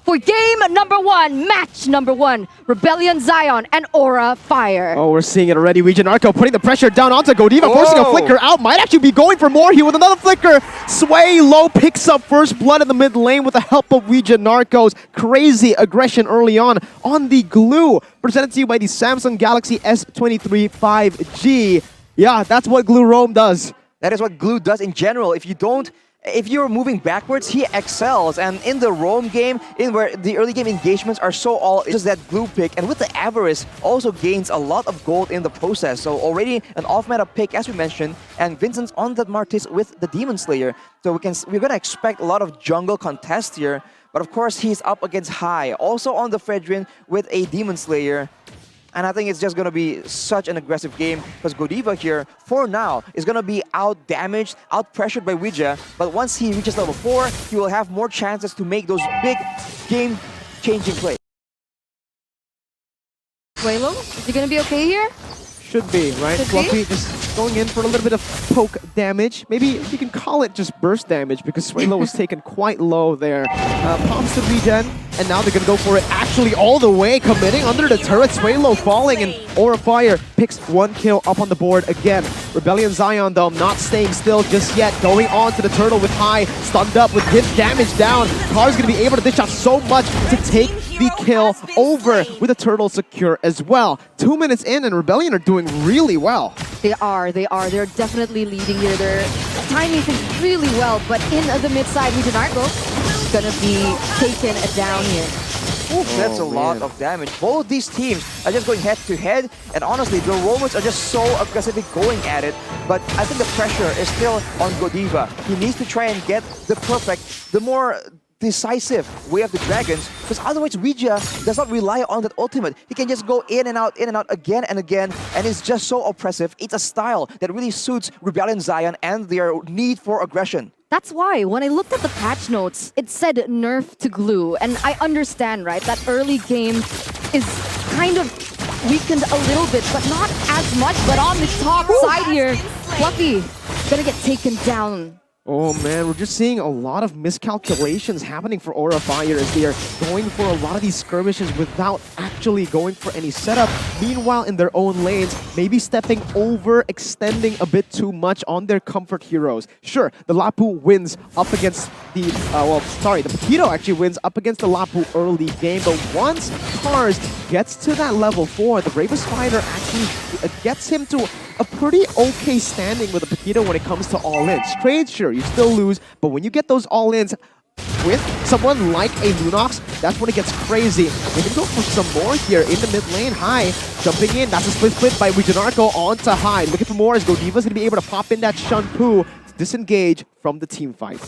for game number 1, match number 1, Rebellion Zion and Aura Fire. Oh, we're seeing it already. Narco putting the pressure down onto Godiva, forcing a flicker out. Might actually be going for more here with another flicker. Sway Low picks up first blood in the mid lane with the help of Narco's crazy aggression early on the glue. Presented to you by the Samsung Galaxy S23 5G. Yeah, that's what Glue Roam does. That is what Glue does in general. If you're moving backwards, he excels. And in the roam game, in where the early game engagements are so all, it's just that Glue pick. And with the Avarice, also gains a lot of gold in the process. So already an off-meta pick, as we mentioned, and Vincent's on the Martis with the Demon Slayer. So we're gonna expect a lot of jungle contests here. But of course, he's up against High, also on the Fredrin with a Demon Slayer. And I think it's just going to be such an aggressive game because Godiva here, for now, is going to be out-damaged, out-pressured by Ouija. But once he reaches level 4, he will have more chances to make those big game-changing plays. Swalo, is he going to be okay here? Should be, right? Fluffy just going in for a little bit of poke damage. Maybe you can call it just burst damage because Swalo was taken quite low there. Pops the regen, and now they're going to go for it actually all the way, committing under the turret. Swalo falling, and Aura Fire picks 1 kill up on the board again. Rebellion Zion, though, not staying still just yet. Going on to the turtle with High, stunned up with hit damage down. Car's going to be able to dish out so much to take the kill over with the turtle secure as well. 2 minutes in, and Rebellion are doing really well. They are. They're definitely leading here. They're timing things really well, but in the mid-side, Narco gonna be taken down here. Ooh, that's a lot of damage. Both these teams are just going head-to-head, and honestly, the Romans are just so aggressively going at it. But I think the pressure is still on Godiva. He needs to try and get the perfect, the more decisive way of the dragons, because otherwise Ouija does not rely on that ultimate. He can just go in and out again and again, and it's just so oppressive. It's a style that really suits Rebellion Zion and their need for aggression. That's why when I looked at the patch notes, it said nerf to Glue, and I understand, right, that early game is kind of weakened a little bit, but not as much. But on the top side here, Fluffy gonna get taken down. Oh man, we're just seeing a lot of miscalculations happening for Aura Fire as they are going for a lot of these skirmishes without actually going for any setup. Meanwhile, in their own lanes, maybe stepping over, extending a bit too much on their comfort heroes. Sure, the Lapu wins up against the, the Paquito actually wins up against the Lapu early game, but once Cars gets to that level 4, the Bravest Fighter actually gets him to a pretty okay standing with the Paquito when it comes to all-ins. Trade, sure, you still lose, but when you get those all-ins with someone like a Lunox, that's when it gets crazy. We can go for some more here in the mid lane. High jumping in. That's a split by Narco onto High. Looking for more as Godiva's going to be able to pop in that Shunpu to disengage from the team fight.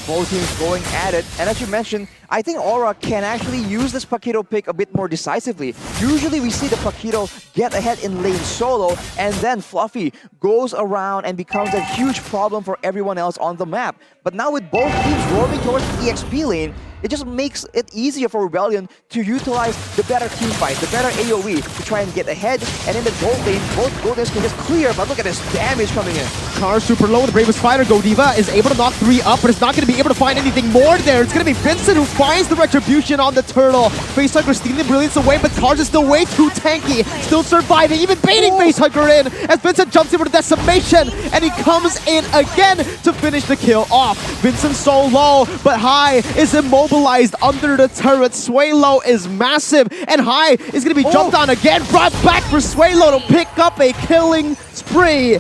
Both teams going at it, and as you mentioned, I think Aura can actually use this Paquito pick a bit more decisively. Usually we see the Paquito get ahead in lane solo, and then Fluffy goes around and becomes a huge problem for everyone else on the map. But now with both teams roaming towards the EXP lane, it just makes it easier for Rebellion to utilize the better team fight, the better AoE to try and get ahead. And in the gold lane, both gold lanes can just clear, but look at this damage coming in. Car super low, the Bravest Fighter, Godiva is able to knock 3 up, but it's not going to be able to find anything more there. It's going to be Vincent who finds the retribution on the turtle. Facehugger stealing the Brilliance away, but Cars is still way too tanky. Still surviving, even baiting Facehugger in as Vincent jumps in with a decimation, and he comes in again to finish the kill off. Vincent so low, but High is immobilized under the turret. Swalo is massive, and High is going to be jumped on again. Brought back for Swalo to pick up a killing spree.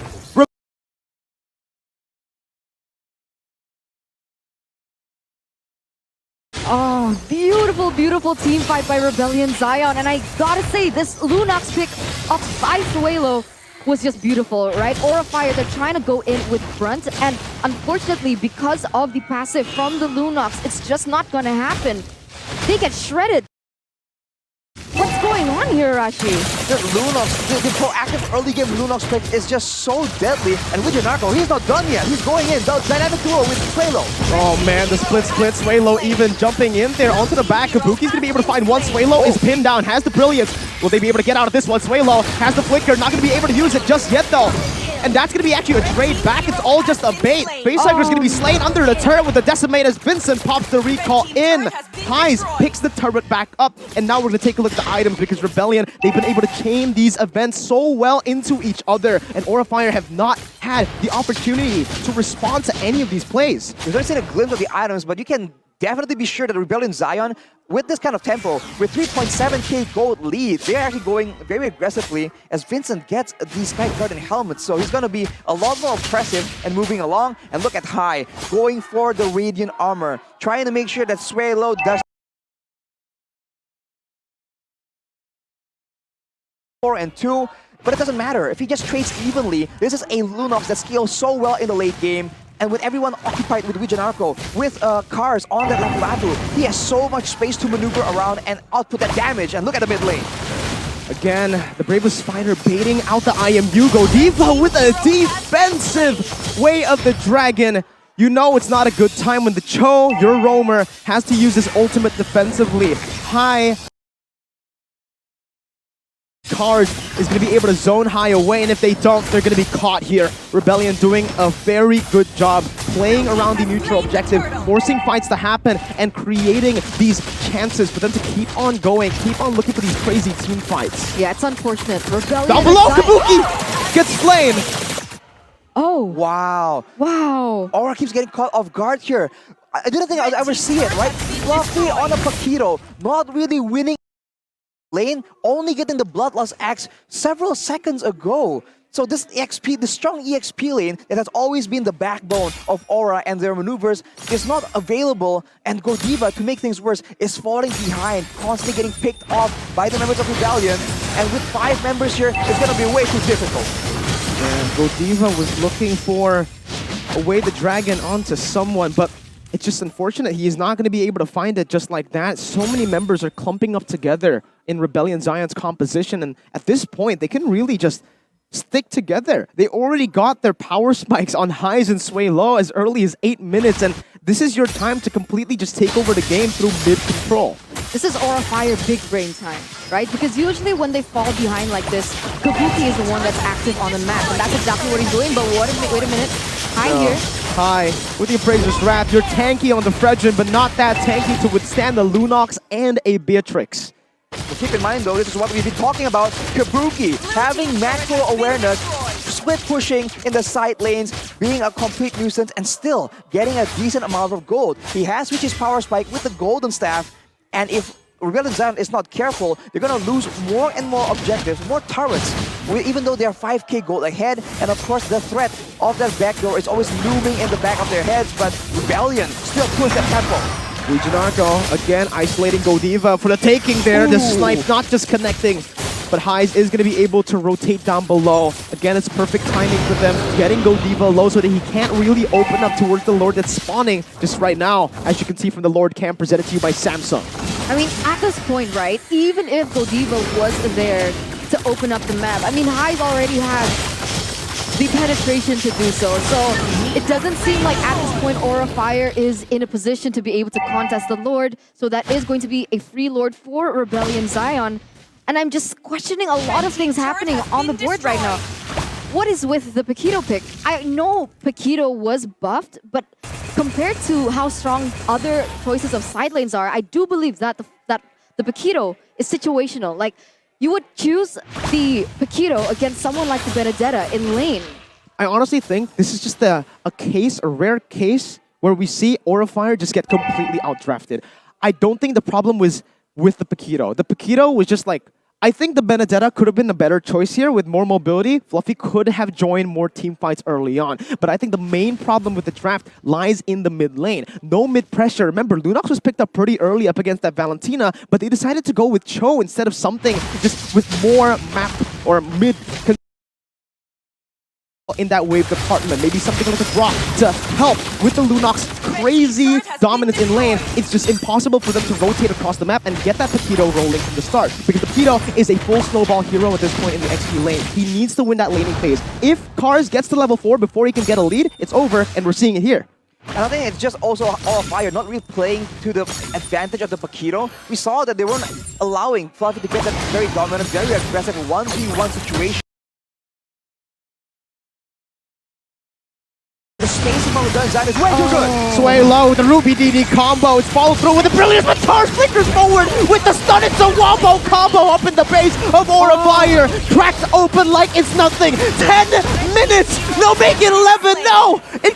Oh, beautiful, beautiful team fight by Rebellion Zion. And I gotta say, this Lunox pick up by Swalo was just beautiful, right? Aura Fire, they're trying to go in with Brunt, and unfortunately, because of the passive from the Lunox, it's just not gonna happen. They get shredded. What's going on here, Rashi? The Lunox, the proactive early game Lunox pick is just so deadly. And with Narco, he's not done yet. He's going in. The dynamic duo with Swalo. Oh man, the split. Swalo even jumping in there onto the back. Kabuki's going to be able to find one. Swalo is pinned down, has the Brilliance. Will they be able to get out of this one? Swalo has the flicker, not going to be able to use it just yet though. and that's going to be actually a trade back. It's all just a bait. Bayslider's going to be slain under the turret with the Decimate as Vincent pops the recall in. Highs picks the turret back up, and now we're going to take a look at the items because Rebellion, they've been able to chain these events so well into each other, and Aura Fire have not had the opportunity to respond to any of these plays. We've only seen a glimpse of the items, but you can definitely be sure that Rebellion Zion, with this kind of tempo, with 3.7k gold lead, they're actually going very aggressively as Vincent gets the Sky Guardian helmet. So he's going to be a lot more oppressive and moving along. And look at High, going for the Radiant Armor, trying to make sure that Swaylo does 4 and 2. But it doesn't matter. If he just trades evenly, this is a Lunox that scales so well in the late game. And with everyone occupied with Wijanarko, with cars on that Lapu, he has so much space to maneuver around and output that damage. And look at the mid lane. Again, the Bravest Spider baiting out the IMU. Godiva with a defensive way of the dragon. You know it's not a good time when the Cho, your roamer, has to use his ultimate defensively. High Cars is going to be able to zone High away, and if they don't, they're going to be caught here. Rebellion doing a very good job playing around the neutral objective, forcing fights to happen, and creating these chances for them to keep on going, keep on looking for these crazy team fights. Yeah, it's unfortunate. Rebellion down below, Kabuki gets slain. Oh. Wow. Wow. Aura keeps getting caught off guard here. I didn't think I'd ever see it, right? Fluffy on a Paquito, not really winning lane, only getting the Bloodlust Axe several seconds ago. So this EXP, the strong EXP lane that has always been the backbone of Aura and their maneuvers is not available, and Godiva, to make things worse, is falling behind, constantly getting picked off by the members of Rebellion, and with 5 members here, it's gonna be way too difficult. And Godiva was looking for a way the dragon onto someone, but it's just unfortunate he is not going to be able to find it just like that. So many members are clumping up together in Rebellion Zion's composition, and at this point, they can really just stick together. They already got their power spikes on Highs and Sway Low as early as 8 minutes, and this is your time to completely just take over the game through mid-control. This is Aura Fire big brain time, right? Because usually when they fall behind like this, Kabuki is the one that's active on the map, and that's exactly what he's doing. But wait a minute. High here. High with the Appraiser's Wrath. You're tanky on the Fredrin, but not that tanky to withstand the Lunox and a Beatrix. But keep in mind though, this is what we've been talking about. Kabuki having macro awareness, split pushing in the side lanes, being a complete nuisance, and still getting a decent amount of gold. He has reached his power spike with the golden staff, and if Rebellion Zion is not careful, they're gonna lose more and more objectives, more turrets, even though they are 5k gold ahead, and of course the threat of that backdoor is always looming in the back of their heads, but Rebellion still push that tempo. Wijanarko again isolating Godiva for the taking there. The snipe not just connecting, but Highs is going to be able to rotate down below. Again, it's perfect timing for them, getting Godiva low so that he can't really open up towards the Lord that's spawning just right now, as you can see from the Lord cam presented to you by Samsung. I mean, at this point, right, even if Godiva was there to open up the map, I mean, Hive already has the penetration to do so. So it doesn't seem like at this point Aura Fire is in a position to be able to contest the Lord. So that is going to be a free Lord for Rebellion Zion. And I'm just questioning a lot of things happening on the board right now. What is with the Paquito pick? I know Paquito was buffed, but compared to how strong other choices of side lanes are, I do believe that the Paquito is situational. Like, you would choose the Paquito against someone like the Benedetta in lane. I honestly think this is just a rare case, where we see Aura Fire just get completely outdrafted. I don't think the problem was with the Paquito. The Paquito was just like, I think the Benedetta could have been a better choice here with more mobility. Fluffy could have joined more team fights early on. But I think the main problem with the draft lies in the mid lane. No mid pressure. Remember, Lunox was picked up pretty early up against that Valentina, but they decided to go with Cho instead of something just with more map or mid in that wave department. Maybe something like a Brock to help with the Lunox crazy dominance in lane. It's just impossible for them to rotate across the map and get that Paquito rolling from the start, because the Paquito is a full snowball hero at this point in the XP lane. He needs to win that laning phase. If Cars gets to level 4 before he can get a lead, it's over, and we're seeing it here. And I think it's just also Aura Fire not really playing to the advantage of the Paquito. We saw that they weren't allowing Fluffy to get that very dominant, very aggressive 1v1 situation. done. Zion is way too good. Sway low, the Ruby DD combo is followed through with a brilliant, but Charge flickers forward with the stun. It's a wombo combo up in the base of Aura Fire. Cracks open like it's nothing. 10 minutes, no, make it 11, no! It